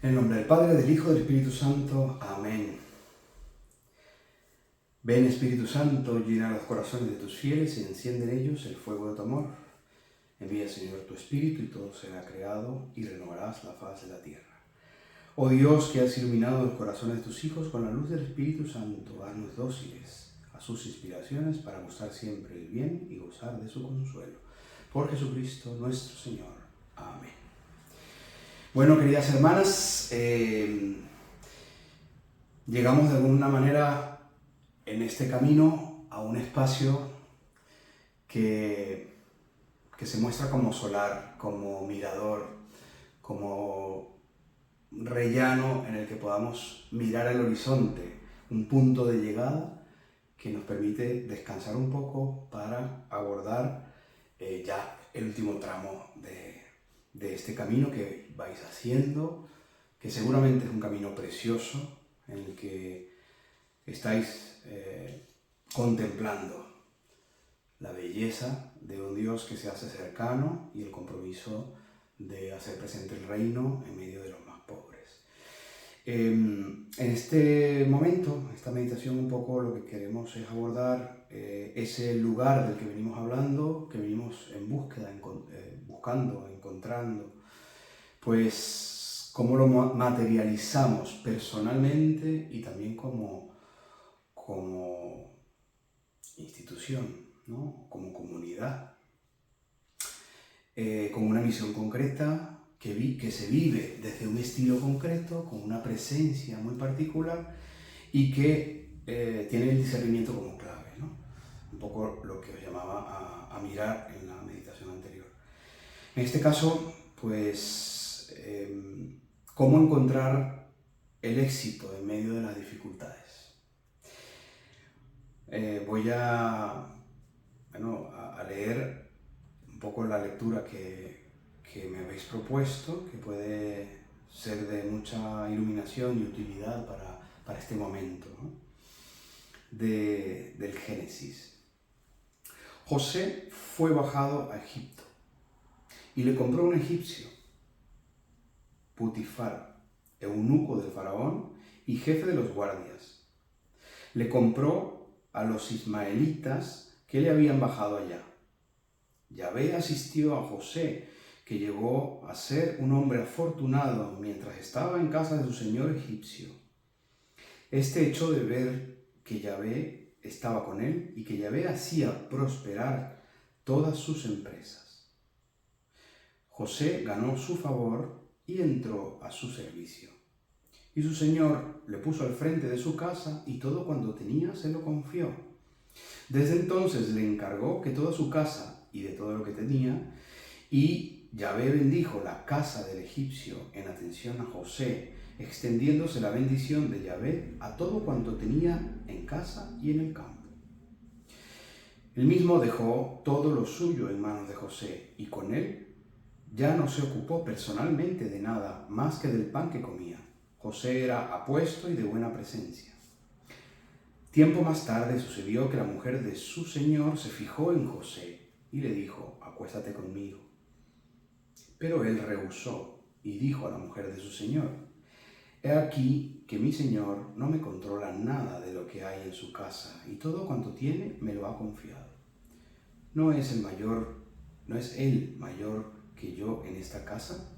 En el nombre del Padre, del Hijo y del Espíritu Santo. Amén. Ven, Espíritu Santo, llena los corazones de tus fieles y enciende en ellos el fuego de tu amor. Envía, Señor, tu Espíritu y todo será creado y renovarás la faz de la tierra. Oh Dios, que has iluminado los corazones de tus hijos con la luz del Espíritu Santo, haznos dóciles a sus inspiraciones para gustar siempre el bien y gozar de su consuelo. Por Jesucristo nuestro Señor. Amén. Bueno, queridas hermanas, llegamos de alguna manera en este camino a un espacio que se muestra como solar, como mirador, como rellano en el que podamos mirar el horizonte, un punto de llegada que nos permite descansar un poco para abordar ya el último tramo de este camino que vais haciendo, que seguramente es un camino precioso en el que estáis contemplando la belleza de un Dios que se hace cercano y el compromiso de hacer presente el reino en medio de los más pobres. En este momento, esta meditación, un poco lo que queremos es abordar ese lugar del que venimos hablando, que venimos en búsqueda, buscando, encontrando, pues cómo lo materializamos personalmente y también como institución, ¿no? Como comunidad, con una misión concreta que se vive desde un estilo concreto, con una presencia muy particular y que tiene el discernimiento como clave, ¿no? Un poco lo que os llamaba a mirar en la meditación anterior. En este caso, pues, cómo encontrar el éxito en medio de las dificultades. Voy a leer un poco la lectura que me habéis propuesto, que puede ser de mucha iluminación y utilidad para este momento, ¿no? Del Génesis. José fue bajado a Egipto y le compró un egipcio, Putifar, eunuco del faraón y jefe de los guardias. Le compró a los ismaelitas que le habían bajado allá. Yahvé asistió a José, que llegó a ser un hombre afortunado mientras estaba en casa de su señor egipcio. Este hecho de ver que Yahvé estaba con él y que Yahvé hacía prosperar todas sus empresas. José ganó su favor y entró a su servicio. Y su señor le puso al frente de su casa y todo cuanto tenía se lo confió. Desde entonces le encargó que toda su casa y de todo lo que tenía, y Yahvé bendijo la casa del egipcio en atención a José, extendiéndose la bendición de Yahvé a todo cuanto tenía en casa y en el campo. Él mismo dejó todo lo suyo en manos de José, y con él ya no se ocupó personalmente de nada más que del pan que comía. José era apuesto y de buena presencia. Tiempo más tarde sucedió que la mujer de su señor se fijó en José y le dijo: acuéstate conmigo. Pero él rehusó y dijo a la mujer de su señor: he aquí que mi señor no me controla nada de lo que hay en su casa y todo cuanto tiene me lo ha confiado. ¿No es él mayor que yo en esta casa?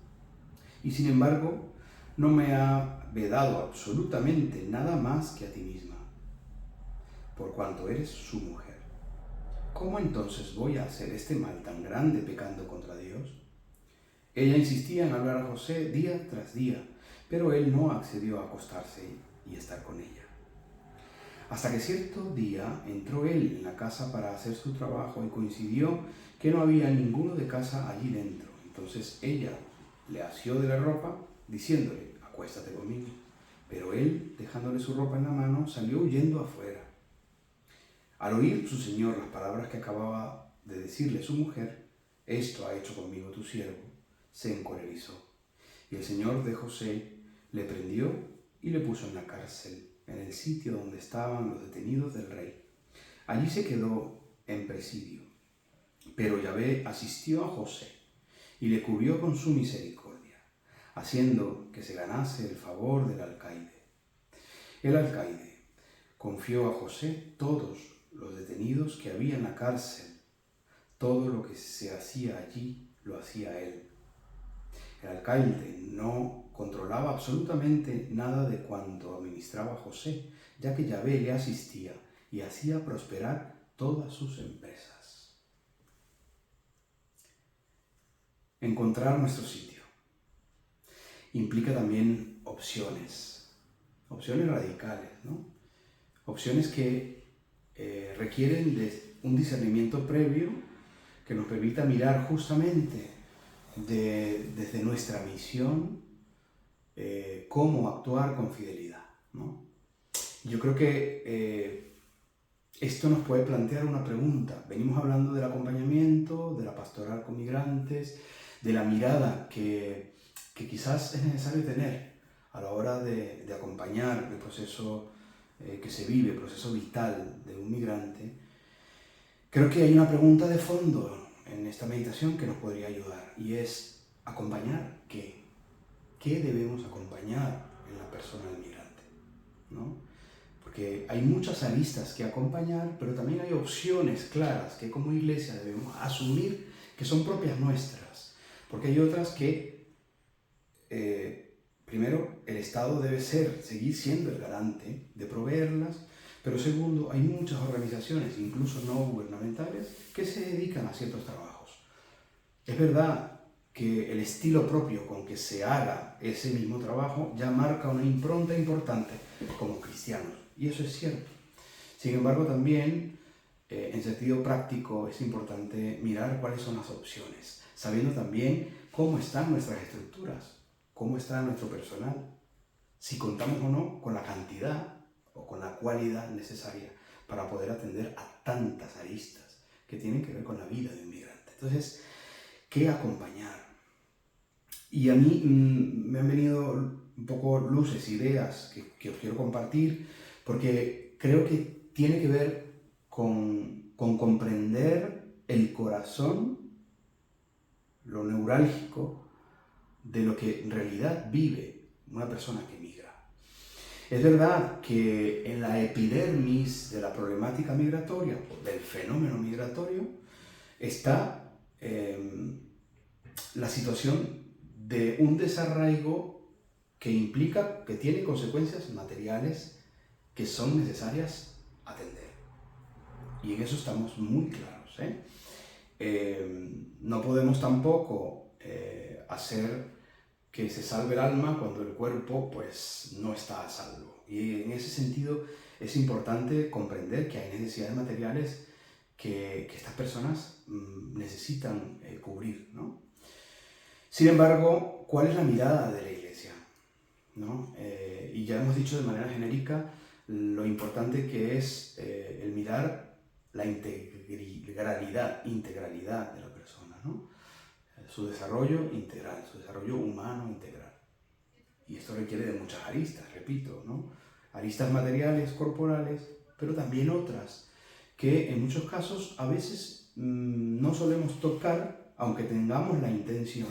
Y sin embargo, no me ha vedado absolutamente nada más que a ti misma, por cuanto eres su mujer. ¿Cómo entonces voy a hacer este mal tan grande pecando contra Dios? Ella insistía en hablar a José día tras día, pero él no accedió a acostarse y estar con ella. Hasta que cierto día entró él en la casa para hacer su trabajo y coincidió que no había ninguno de casa allí dentro. Entonces ella le asió de la ropa, diciéndole: acuéstate conmigo. Pero él, dejándole su ropa en la mano, salió huyendo afuera. Al oír su señor las palabras que acababa de decirle su mujer: esto ha hecho conmigo tu siervo, se encolerizó. Y el señor de José le prendió y le puso en la cárcel, en el sitio donde estaban los detenidos del rey. Allí se quedó en presidio. Pero Yahvé asistió a José y le cubrió con su misericordia. haciendo que se ganase el favor del alcaide. El alcaide confió a José todos los detenidos que había en la cárcel. Todo lo que se hacía allí lo hacía él. El alcaide no controlaba absolutamente nada de cuanto administraba José, ya que Yahvé le asistía y hacía prosperar todas sus empresas. Encontrar nuestro sitio implica también opciones radicales, ¿no? Opciones que requieren de un discernimiento previo que nos permita mirar justamente desde nuestra misión cómo actuar con fidelidad, ¿no? Yo creo que esto nos puede plantear una pregunta. Venimos hablando del acompañamiento, de la pastoral con migrantes, de la mirada que quizás es necesario tener a la hora de acompañar el proceso que se vive, el proceso vital de un migrante. Creo que hay una pregunta de fondo en esta meditación que nos podría ayudar, y es: ¿acompañar qué? ¿Qué debemos acompañar en la persona del migrante? ¿No? Porque hay muchas aristas que acompañar, pero también hay opciones claras que como iglesia debemos asumir que son propias nuestras. Porque hay otras que, primero, el Estado debe seguir siendo el garante de proveerlas, pero segundo, hay muchas organizaciones, incluso no gubernamentales, que se dedican a ciertos trabajos. Es verdad que el estilo propio con que se haga ese mismo trabajo ya marca una impronta importante como cristianos, y eso es cierto. Sin embargo, también en sentido práctico es importante mirar cuáles son las opciones, sabiendo también cómo están nuestras estructuras, cómo está nuestro personal, si contamos o no con la cantidad o con la cualidad necesaria para poder atender a tantas aristas que tienen que ver con la vida de un migrante. Entonces, ¿qué acompañar? Y a mí me han venido un poco luces, ideas que os quiero compartir, porque creo que tiene que ver con comprender el corazón, lo neurálgico de lo que en realidad vive una persona que migra. Es verdad que en la epidermis de la problemática migratoria, del fenómeno migratorio, está la situación de un desarraigo que implica, que tiene consecuencias materiales que son necesarias atender. Y en eso estamos muy claros, no podemos tampoco hacer que se salve el alma cuando el cuerpo pues no está a salvo. Y en ese sentido es importante comprender que hay necesidades materiales que estas personas necesitan cubrir, ¿no? Sin embargo, ¿cuál es la mirada de la Iglesia? ¿No? Y ya hemos dicho de manera genérica lo importante que es el mirar la integralidad de la persona, ¿no? Su desarrollo integral, su desarrollo humano integral. Y esto requiere de muchas aristas, repito, ¿no? Aristas materiales, corporales, pero también otras que en muchos casos a veces no solemos tocar, aunque tengamos la intención,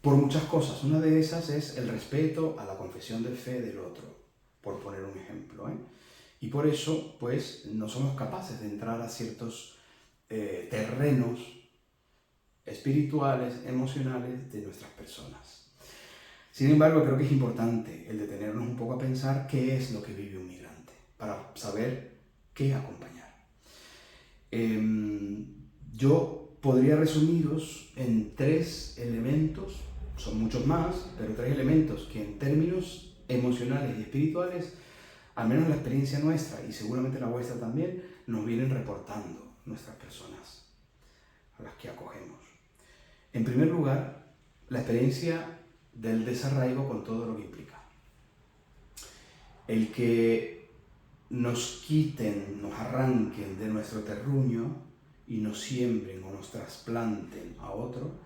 por muchas cosas. Una de esas es el respeto a la confesión de fe del otro, por poner un ejemplo, Y por eso, pues, no somos capaces de entrar a ciertos terrenos espirituales, emocionales de nuestras personas. Sin embargo, creo que es importante el detenernos un poco a pensar qué es lo que vive un migrante, para saber qué acompañar. Yo podría resumiros en 3 elementos, son muchos más, pero 3 elementos que en términos emocionales y espirituales, al menos la experiencia nuestra y seguramente la vuestra también, nos vienen reportando nuestras personas a las que acogemos. En primer lugar, la experiencia del desarraigo con todo lo que implica. El que nos quiten, nos arranquen de nuestro terruño y nos siembren o nos trasplanten a otro,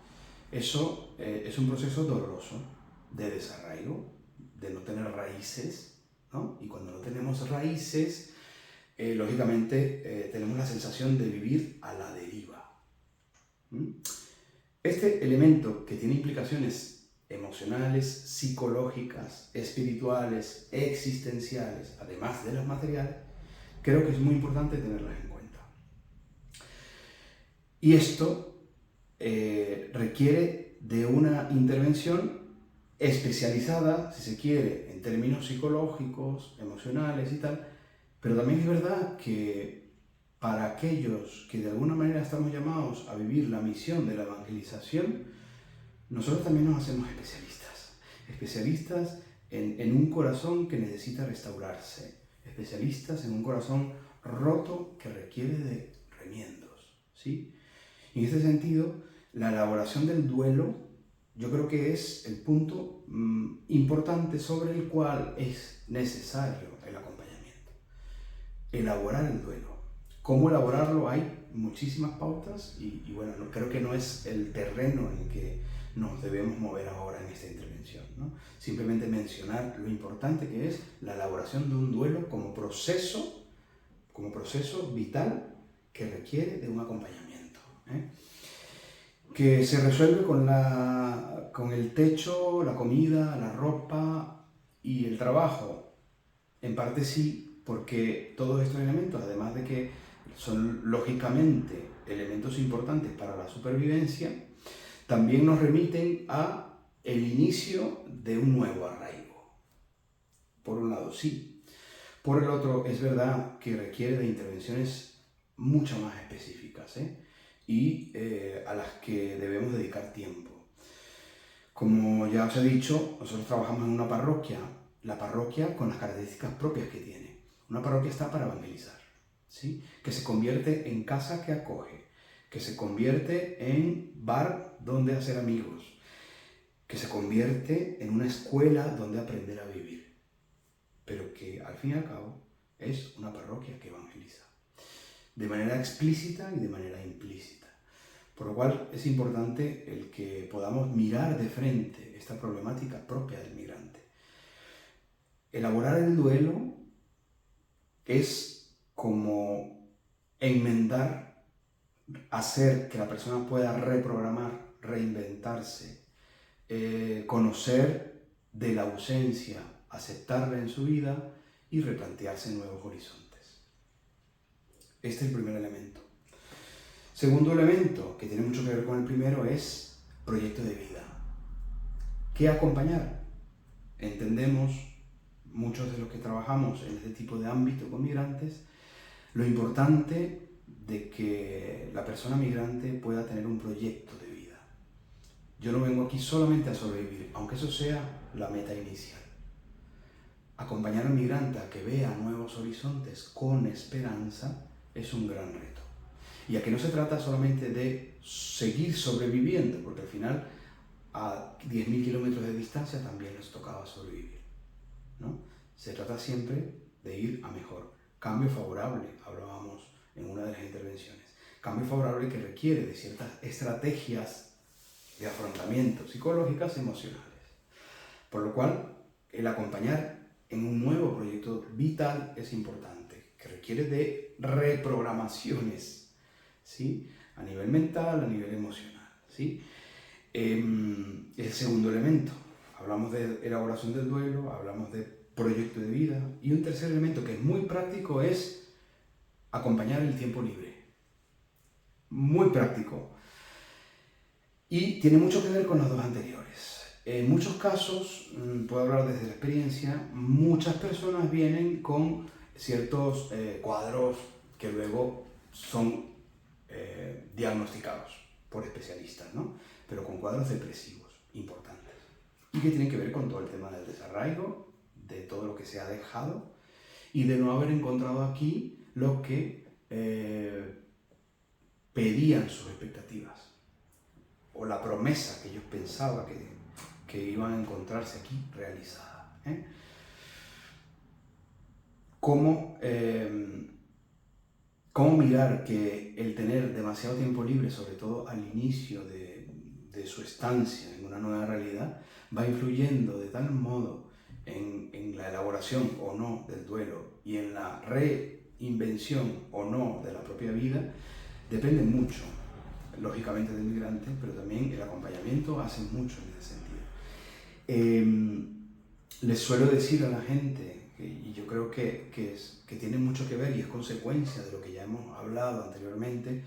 eso es un proceso doloroso de desarraigo, de no tener raíces, ¿no? Y cuando no tenemos raíces, lógicamente tenemos la sensación de vivir a la deriva. Este elemento, que tiene implicaciones emocionales, psicológicas, espirituales, existenciales, además de las materiales, creo que es muy importante tenerlas en cuenta. Y esto requiere de una intervención especializada, si se quiere, en términos psicológicos, emocionales y tal, pero también es verdad que para aquellos que de alguna manera estamos llamados a vivir la misión de la evangelización, nosotros también nos hacemos especialistas en un corazón que necesita restaurarse, especialistas en un corazón roto que requiere de remiendos, ¿sí? Y en este sentido, la elaboración del duelo, yo creo que es el punto importante sobre el cual es necesario el acompañamiento. Elaborar el duelo. ¿Cómo elaborarlo? Hay muchísimas pautas y bueno, creo que no es el terreno en que nos debemos mover ahora en esta intervención, ¿no? Simplemente mencionar lo importante que es la elaboración de un duelo como proceso vital que requiere de un acompañamiento, que se resuelve con el techo, la comida, la ropa y el trabajo. En parte sí, porque todos estos elementos, además de que son lógicamente elementos importantes para la supervivencia, también nos remiten a el inicio de un nuevo arraigo. Por un lado, sí. Por el otro, es verdad que requiere de intervenciones mucho más específicas, y a las que debemos dedicar tiempo. Como ya os he dicho, nosotros trabajamos en una parroquia, la parroquia con las características propias que tiene. Una parroquia está para evangelizar, ¿sí? Que se convierte en casa que acoge, que se convierte en bar donde hacer amigos, que se convierte en una escuela donde aprender a vivir, pero que al fin y al cabo es una parroquia que evangeliza, de manera explícita y de manera implícita. Por lo cual es importante el que podamos mirar de frente esta problemática propia del migrante. Elaborar el duelo es como enmendar, hacer que la persona pueda reprogramar, reinventarse, conocer de la ausencia, aceptarla en su vida y replantearse nuevos horizontes. Este es el primer elemento. Segundo elemento, que tiene mucho que ver con el primero, es proyecto de vida. ¿Qué acompañar? Entendemos, muchos de los que trabajamos en este tipo de ámbito con migrantes, lo importante de que la persona migrante pueda tener un proyecto de vida. Yo no vengo aquí solamente a sobrevivir, aunque eso sea la meta inicial. Acompañar al migrante a que vea nuevos horizontes con esperanza es un gran reto. Y aquí no se trata solamente de seguir sobreviviendo, porque al final a 10.000 kilómetros de distancia también les tocaba sobrevivir, ¿no? Se trata siempre de ir a mejor. Cambio favorable, hablábamos en una de las intervenciones. Cambio favorable que requiere de ciertas estrategias de afrontamiento psicológicas y emocionales. Por lo cual, el acompañar en un nuevo proyecto vital es importante, que requiere de reprogramaciones, ¿sí? A nivel mental, a nivel emocional, ¿sí? El segundo elemento, hablamos de elaboración del duelo, hablamos de proyecto de vida, y un tercer elemento que es muy práctico es acompañar el tiempo libre. Muy práctico. Y tiene mucho que ver con los dos anteriores. En muchos casos, puedo hablar desde la experiencia, muchas personas vienen con ciertos cuadros que luego son diagnosticados por especialistas, ¿no? Pero con cuadros depresivos importantes y que tienen que ver con todo el tema del desarraigo, de todo lo que se ha dejado y de no haber encontrado aquí lo que pedían sus expectativas o la promesa que ellos pensaban que iban a encontrarse aquí realizada, ¿Cómo mirar que el tener demasiado tiempo libre, sobre todo al inicio de su estancia en una nueva realidad, va influyendo de tal modo en la elaboración o no del duelo y en la reinvención o no de la propia vida? Depende mucho, lógicamente, del migrante, pero también el acompañamiento hace mucho en ese sentido. Les suelo decir a la gente, y yo creo que tiene mucho que ver y es consecuencia de lo que ya hemos hablado anteriormente,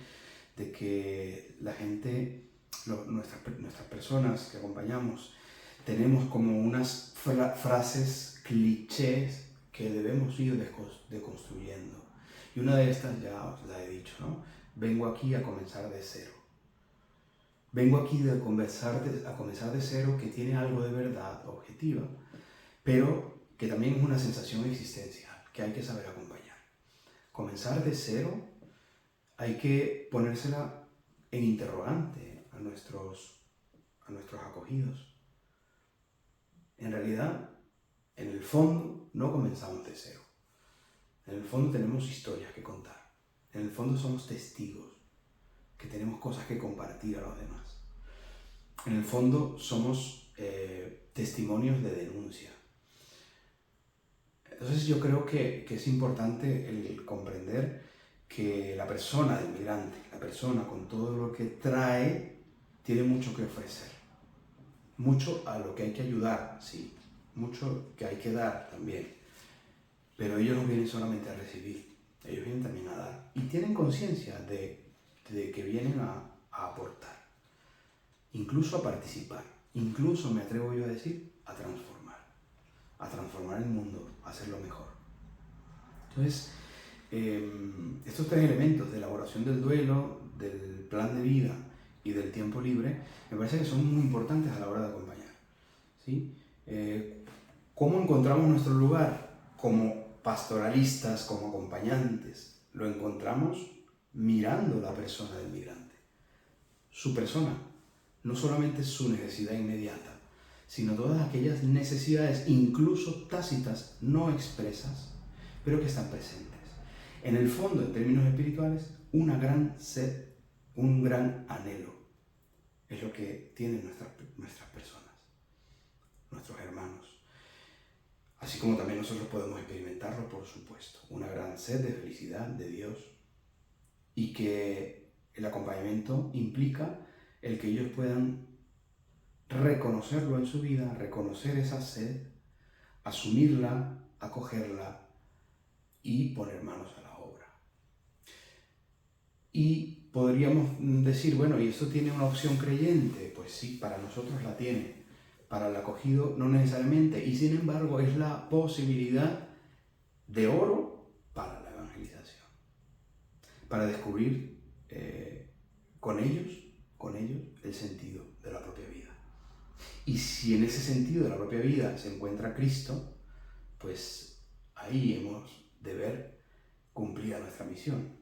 de que la gente, nuestras personas que acompañamos, tenemos como unas frases clichés que debemos ir deconstruyendo. Y una de estas ya os la he dicho, ¿no? Vengo aquí a comenzar de cero. Vengo aquí a comenzar de cero, que tiene algo de verdad objetiva, pero que también es una sensación existencial que hay que saber acompañar. Comenzar de cero hay que ponérsela en interrogante a nuestros acogidos. En realidad, en el fondo, no comenzamos de cero. En el fondo tenemos historias que contar. En el fondo somos testigos, que tenemos cosas que compartir a los demás. En el fondo somos testimonios de denuncia. Entonces yo creo que es importante el comprender que la persona del migrante, la persona con todo lo que trae, tiene mucho que ofrecer. Mucho a lo que hay que ayudar, sí. Mucho que hay que dar también. Pero ellos no vienen solamente a recibir, ellos vienen también a dar. Y tienen conciencia de que vienen a aportar, incluso a participar, incluso, me atrevo yo a decir, a transformar el mundo, a hacerlo mejor. Entonces, estos tres elementos de elaboración del duelo, del plan de vida y del tiempo libre, me parece que son muy importantes a la hora de acompañar, ¿sí? ¿Cómo encontramos nuestro lugar? Como pastoralistas, como acompañantes. Lo encontramos mirando la persona del migrante, su persona, no solamente su necesidad inmediata, sino todas aquellas necesidades, incluso tácitas, no expresas, pero que están presentes. En el fondo, en términos espirituales, una gran sed, un gran anhelo, es lo que tienen nuestras personas, nuestros hermanos. Así como también nosotros podemos experimentarlo, por supuesto, una gran sed de felicidad de Dios, y que el acompañamiento implica el que ellos puedan reconocerlo en su vida, reconocer esa sed, asumirla, acogerla y poner manos a la obra. Y podríamos decir, bueno, ¿y esto tiene una opción creyente? Pues sí, para nosotros la tiene. Para el acogido no necesariamente, y sin embargo es la posibilidad de oro para la evangelización, para descubrir con ellos el sentido de la propia vida. Y si en ese sentido de la propia vida se encuentra Cristo, pues ahí hemos de ver cumplida nuestra misión.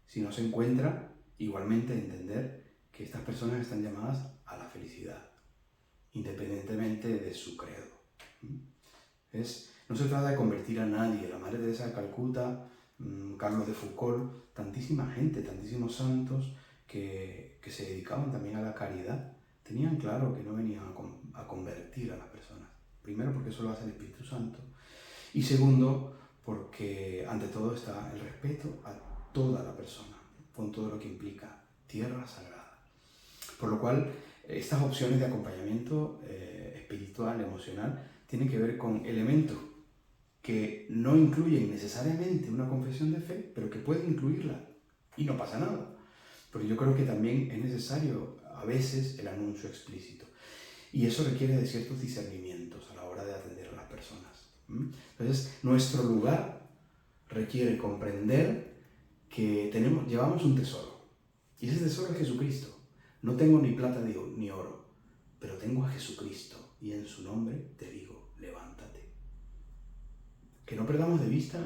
Si no se encuentra, igualmente entender que estas personas están llamadas a la felicidad, independientemente de su credo. No se trata de convertir a nadie. La Madre Teresa de Calcuta, Carlos de Foucault, tantísima gente, tantísimos santos que se dedicaban también a la caridad, tenían claro que no venían a convertir a las personas. Primero, porque eso lo hace el Espíritu Santo. Y segundo, porque ante todo está el respeto a toda la persona, con todo lo que implica tierra sagrada. Por lo cual, estas opciones de acompañamiento espiritual, emocional, tienen que ver con elementos que no incluyen necesariamente una confesión de fe, pero que pueden incluirla y no pasa nada. Porque yo creo que también es necesario a veces el anuncio explícito. Y eso requiere de ciertos discernimientos a la hora de atender a las personas. Entonces, nuestro lugar requiere comprender que llevamos un tesoro. Y ese tesoro es Jesucristo. No tengo ni plata ni oro, pero tengo a Jesucristo. Y en su nombre te digo, levántate. Que no perdamos de vista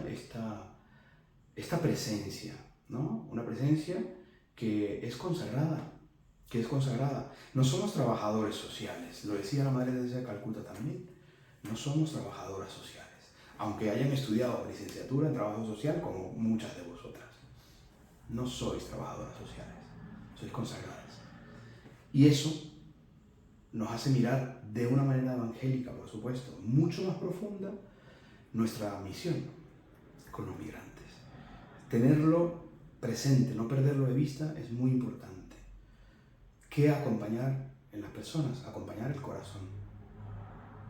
esta presencia, ¿no? Una presencia que es consagrada. No somos trabajadores sociales, lo decía la Madre Teresa de Calcuta también. No somos trabajadoras sociales, aunque hayan estudiado licenciatura en trabajo social como muchas de vosotras. No sois trabajadoras sociales, sois consagradas. Y eso nos hace mirar de una manera evangélica, por supuesto, mucho más profunda, nuestra misión con los migrantes. Tenerlo presente, no perderlo de vista, es muy importante. ¿Qué acompañar en las personas? Acompañar el corazón.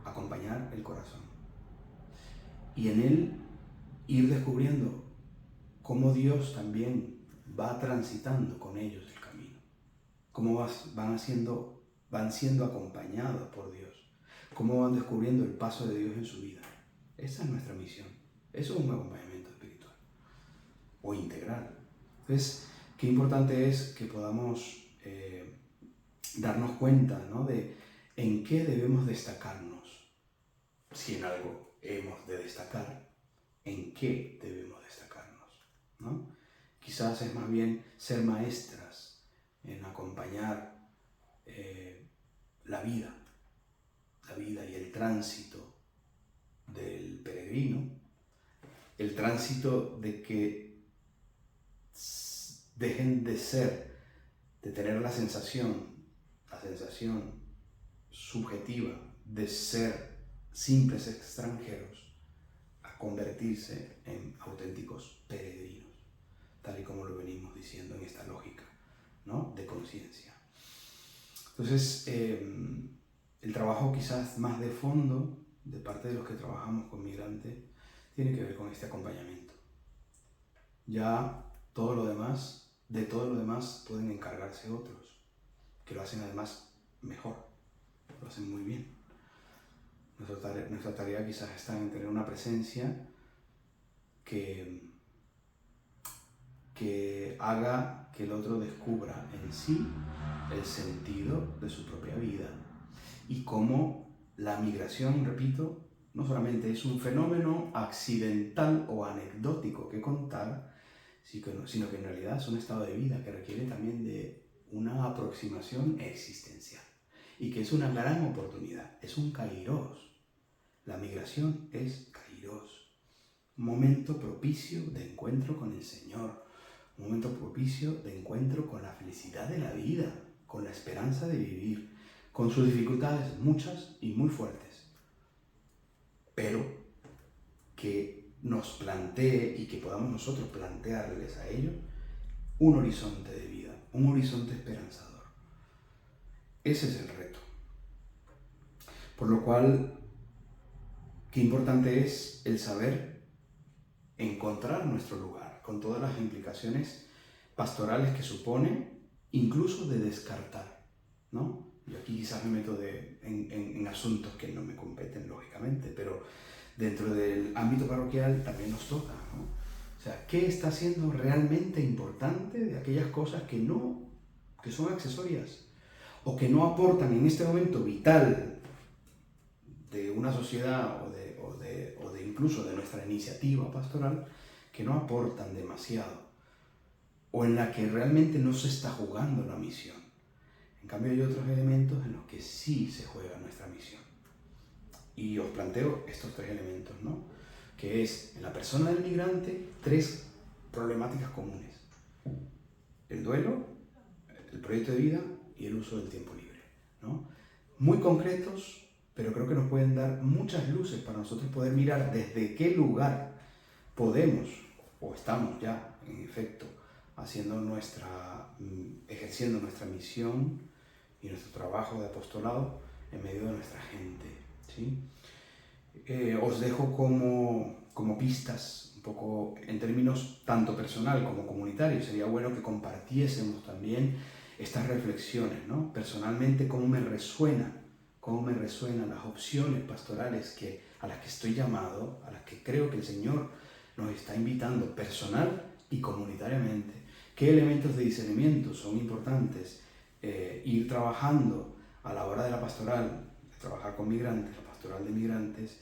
acompañar el corazón. Y en él ir descubriendo cómo Dios también va transitando con ellos el camino. Cómo van siendo acompañados por Dios. Cómo van descubriendo el paso de Dios en su vida. Esa es nuestra misión. Eso es un acompañamiento espiritual o integral. Entonces, qué importante es que podamos darnos cuenta, ¿no?, de en qué debemos destacarnos. Si en algo hemos de destacar, en qué debemos destacarnos, ¿no? Quizás es más bien ser maestras en acompañar la vida y el tránsito del peregrino, el tránsito de que dejen de tener la sensación subjetiva de ser simples extranjeros, a convertirse en auténticos peregrinos, tal y como lo venimos diciendo en esta lógica, ¿no?, de conciencia. Entonces, el trabajo quizás más de fondo, de parte de los que trabajamos con migrantes, tiene que ver con este acompañamiento. Ya de todo lo demás pueden encargarse otros, que lo hacen además mejor, lo hacen muy bien. Nuestra tarea quizás está en tener una presencia que haga que el otro descubra en sí el sentido de su propia vida y cómo la migración, repito, no solamente es un fenómeno accidental o anecdótico que contar, sino que en realidad es un estado de vida que requiere también de una aproximación existencial y que es una gran oportunidad, es un kairos. La migración es kairos, un momento propicio de encuentro con el Señor, un momento propicio de encuentro con la felicidad de la vida, con la esperanza de vivir, con sus dificultades muchas y muy fuertes, pero que nos plantee y que podamos nosotros plantearles a ellos un horizonte de vida, un horizonte esperanzador. Ese es el reto. Por lo cual, qué importante es el saber encontrar nuestro lugar, con todas las implicaciones pastorales que supone, incluso de descartar, ¿no? Yo aquí quizás me meto en asuntos que no me competen, lógicamente, pero dentro del ámbito parroquial también nos toca, ¿no? O sea, ¿qué está siendo realmente importante de aquellas cosas que son accesorias o que no aportan en este momento vital de una sociedad o de incluso de nuestra iniciativa pastoral, que no aportan demasiado o en la que realmente no se está jugando la misión? En cambio hay otros elementos en los que sí se juega nuestra misión. Y os planteo estos tres elementos, ¿no?, que es, en la persona del migrante, tres problemáticas comunes: el duelo, el proyecto de vida y el uso del tiempo libre, ¿no? Muy concretos, pero creo que nos pueden dar muchas luces para nosotros poder mirar desde qué lugar podemos, o estamos ya, en efecto, ejerciendo nuestra misión y nuestro trabajo de apostolado en medio de nuestra gente, ¿sí? Os dejo como pistas, un poco en términos tanto personal como comunitario. Sería bueno que compartiésemos también estas reflexiones, ¿no? Personalmente, cómo me resuenan las opciones pastorales a las que estoy llamado, a las que creo que el Señor nos está invitando personal y comunitariamente. ¿Qué elementos de discernimiento son importantes ir trabajando a la hora de la pastoral, de trabajar con migrantes, la pastoral de migrantes,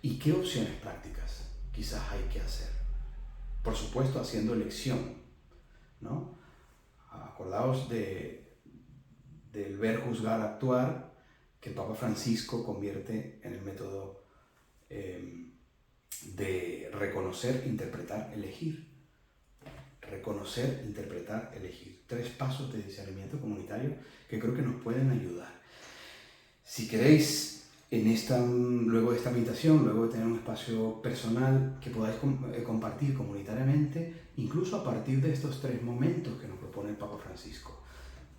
y qué opciones prácticas quizás hay que hacer? Por supuesto, haciendo elección, ¿no? Acordaos del ver, juzgar, actuar, que el Papa Francisco convierte en el método de reconocer, interpretar, elegir. Reconocer, interpretar, elegir. 3 pasos de discernimiento comunitario que creo que nos pueden ayudar. Si queréis, luego de esta meditación, luego de tener un espacio personal que podáis compartir comunitariamente, incluso a partir de estos 3 momentos que nos propone el Papa Francisco: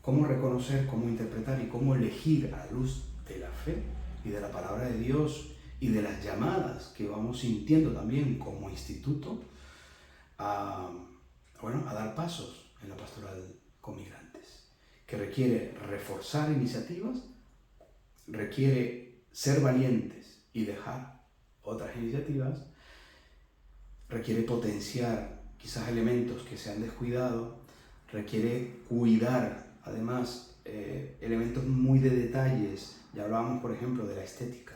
cómo reconocer, cómo interpretar y cómo elegir a la luz de la fe, y de la palabra de Dios y de las llamadas que vamos sintiendo también como instituto a, a dar pasos en la pastoral con migrantes, que requiere reforzar iniciativas, requiere ser valientes y dejar otras iniciativas, requiere potenciar quizás elementos que se han descuidado, requiere cuidar además elementos muy de detalles. Ya hablábamos, por ejemplo, de la estética.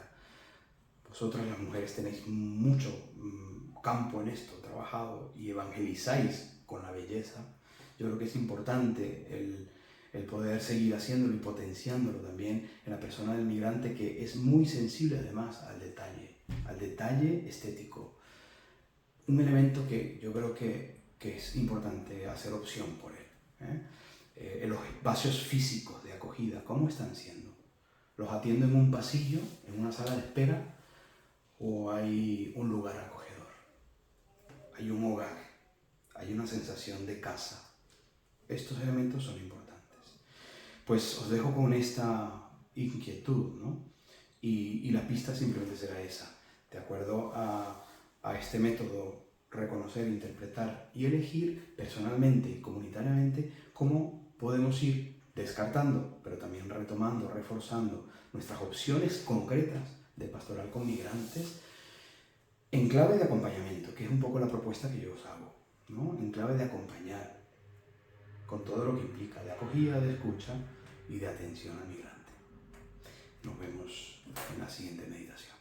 Vosotras las mujeres tenéis mucho campo en esto, trabajado y evangelizáis con la belleza. Yo creo que es importante el poder seguir haciéndolo y potenciándolo también en la persona del migrante, que es muy sensible además al detalle estético. Un elemento que yo creo que es importante hacer opción por él. Los espacios físicos de acogida, ¿cómo están siendo? ¿Los atiendo en un pasillo, en una sala de espera, o hay un lugar acogedor? Hay un hogar, hay una sensación de casa. Estos elementos son importantes. Pues os dejo con esta inquietud, ¿no? Y la pista simplemente será esa. De acuerdo a este método, reconocer, interpretar y elegir personalmente y comunitariamente cómo podemos ir descartando, pero también retomando, reforzando nuestras opciones concretas de pastoral con migrantes en clave de acompañamiento, que es un poco la propuesta que yo os hago, ¿no? En clave de acompañar, con todo lo que implica de acogida, de escucha y de atención al migrante. Nos vemos en la siguiente meditación.